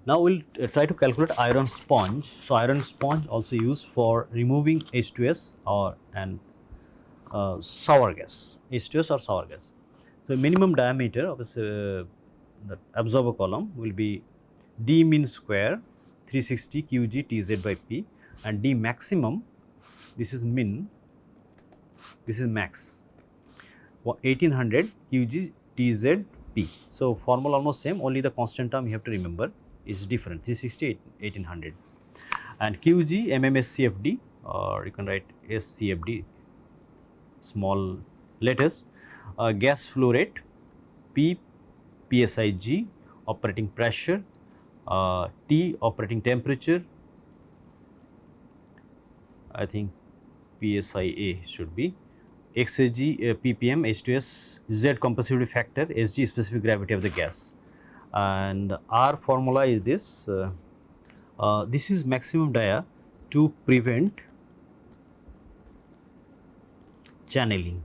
Now we'll try to calculate iron sponge. So iron sponge also used for removing H2S or and sour gas, H2S or sour gas. So minimum diameter of the absorber column will be d min square 360 Qg Tz by P, and d maximum, this is min, this is max, 1800 Qg Tz P. So formula almost same, only the constant term you have to remember is different, 360 1800, and Qg MMSCFD, or you can write SCFD small letters, gas flow rate, P PSIG operating pressure, T operating temperature, I think PSIA should be, XAG ppm, H2S, Z compressibility factor, Sg specific gravity of the gas, and R formula is this. This is maximum dia to prevent channeling.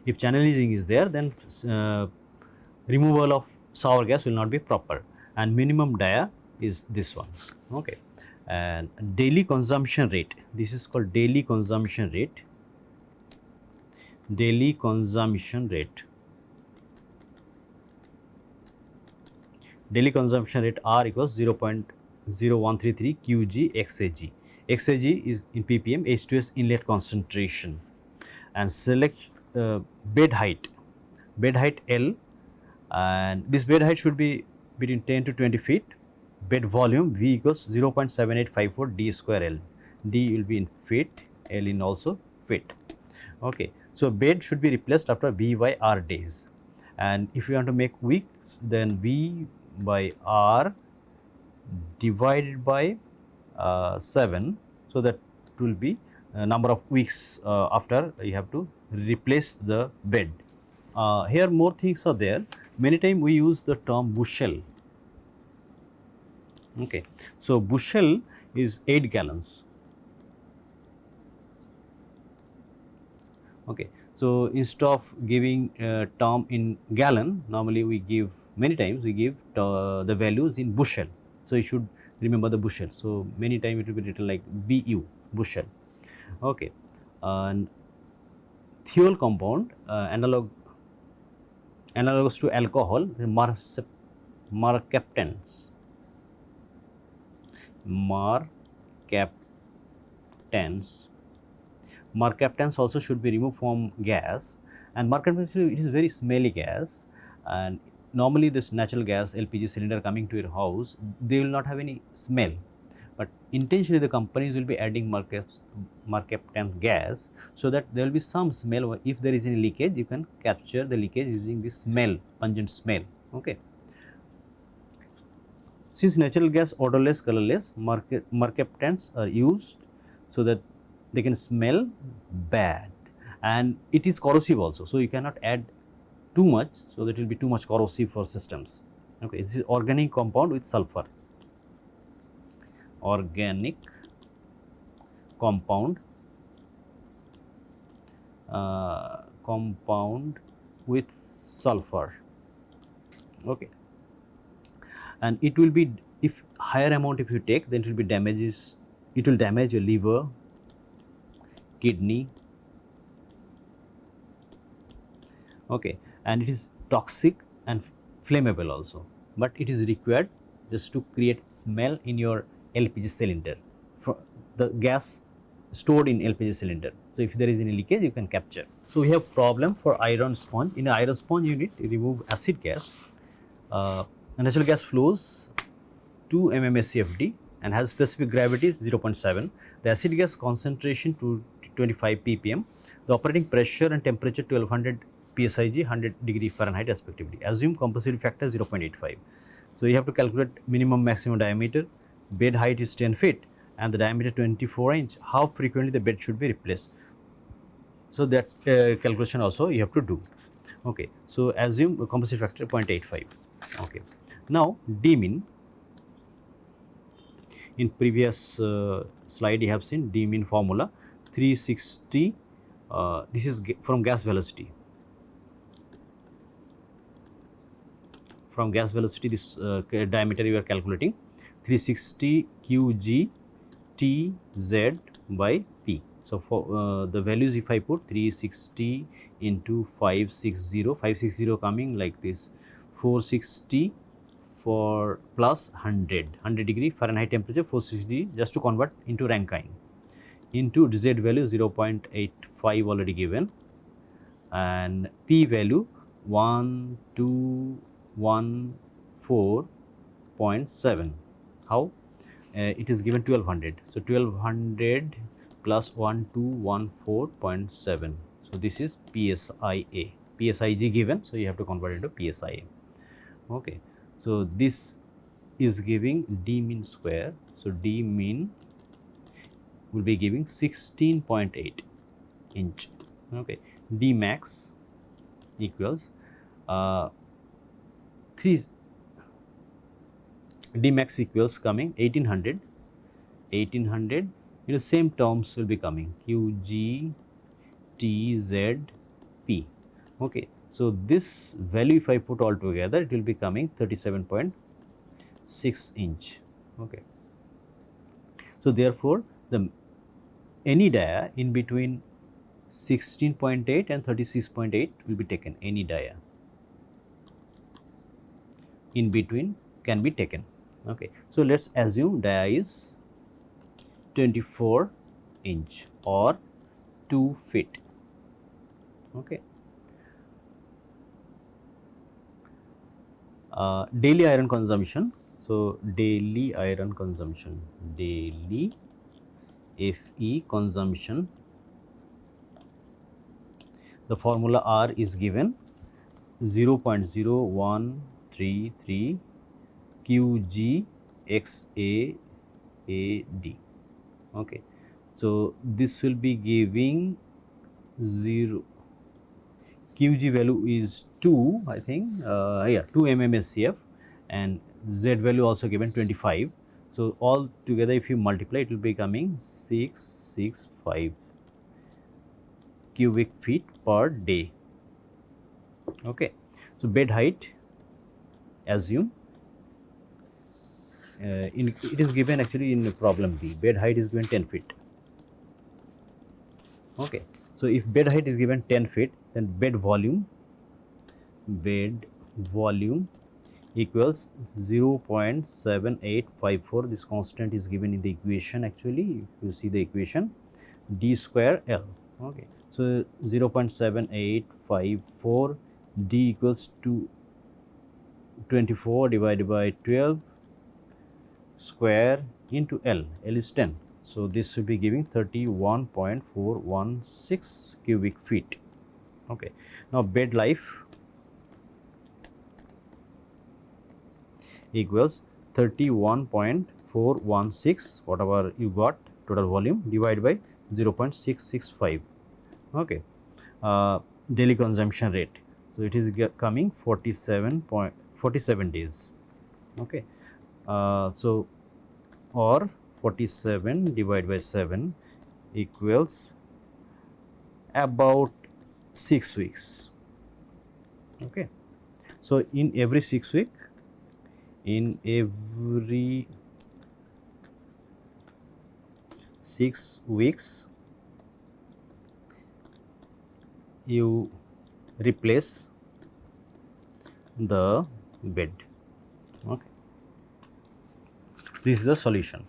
If channeling is there, then removal of sour gas will not be proper, and minimum dia is this one. Okay, and daily consumption rate, this is called daily consumption rate. Daily consumption rate. Daily consumption rate R equals 0.0133 Qg XAG. XAG is in ppm, H2S inlet concentration, and select bed height L, and this bed height should be between 10 to 20 feet. Bed volume V equals 0.7854 D square L. D will be in feet, L in also feet. Okay, so bed should be replaced after V by R days, and if you want to make weeks, then V by R divided by 7, so that will be number of weeks after you have to replace the bed. Here more things are there. Many times we use the term bushel. Okay, so bushel is 8 gallons. Okay, so instead of giving term in gallon, normally we give, many times we give the values in bushel. So you should remember the bushel. So many times it will be written like BU, bushel. Okay, and thiol compound, analogous to alcohol, mercaptans. Mercaptans also should be removed from gas, and mercaptans, it is very smelly gas, and normally this natural gas LPG cylinder coming to your house, they will not have any smell, but intentionally the companies will be adding mercaptan gas, so that there will be some smell. If there is any leakage, you can capture the leakage using this smell, pungent smell. Okay, since natural gas odorless, colorless, mercaptans are used so that they can smell bad, and it is corrosive also, so you cannot add too much, so that will be too much corrosive for systems. Okay, this is organic compound with sulfur. Organic compound with sulfur. Okay, and it will be, if higher amount if you take, then it will be damages, it will damage your liver, kidney. Okay, and it is toxic and flammable also, but it is required just to create smell in your LPG cylinder, for the gas stored in LPG cylinder. So if there is any leakage, you can capture. So we have problem for iron sponge. In an iron sponge unit, you remove acid gas. Natural gas flows 2 mmSCFD and has specific gravity 0.7. The acid gas concentration to 25 ppm. The operating pressure and temperature 1200 PSIG, 100 degree Fahrenheit respectively. Assume compressibility factor 0.85. So you have to calculate minimum maximum diameter. Bed height is 10 feet and the diameter 24 inch. How frequently the bed should be replaced? So that calculation also you have to do. Okay, so assume compressibility factor 0.85. Okay, now D min. In previous slide you have seen D min formula 360. This is from gas velocity. from gas velocity, this diameter you are calculating 360 qg tz by p. So for the values, if I put 360 into 560 coming like this, 460 for plus 100 degree Fahrenheit temperature, 460 just to convert into Rankine, into z value 0.85 already given, and p value 1214.7. how? It is given 1200. So 1200 plus 1214.7. So this is PSIA. PSIG given, so you have to convert it to PSIA. Okay. So this is giving d mean square. So d mean will be giving 16.8 inch. Okay. D max equals 3. D max equals coming 1800 in the same terms will be coming qg tz p. Okay. So this value if I put all together, it will be coming 37.6 inch. Okay. So therefore the any dia in between 16.8 and 36.8 will be taken. Any dia in between can be taken. Okay. So let's assume dia is 24 inch or 2 feet. Okay. Daily iron consumption. So daily iron consumption, daily Fe consumption. The formula R is given 0.0133 qg xaAd. Okay. So this will be giving 0. qg value is 2, I think, 2 mmSCF, and Z value also given 25. So all together if you multiply, it will be coming 665 cubic feet per day. Okay. So bed height, assume it is given actually in problem B, bed height is given 10 feet. Okay. So if bed height is given 10 feet, then bed volume equals 0.7854. This constant is given in the equation actually. If you see the equation, d square L. Okay. So 0.7854 d equals to 24 divided by 12 square into L. L is 10. So this should be giving 31.416 cubic feet. Okay. Now bed life equals 31.416, whatever you got total volume, divided by 0.665. Okay. Daily consumption rate. So it is coming 47 days. Okay. So or 47 divided by 7 equals about 6 weeks. Okay. So in every 6 week, in every 6 weeks you replace the bed. Okay. This is the solution.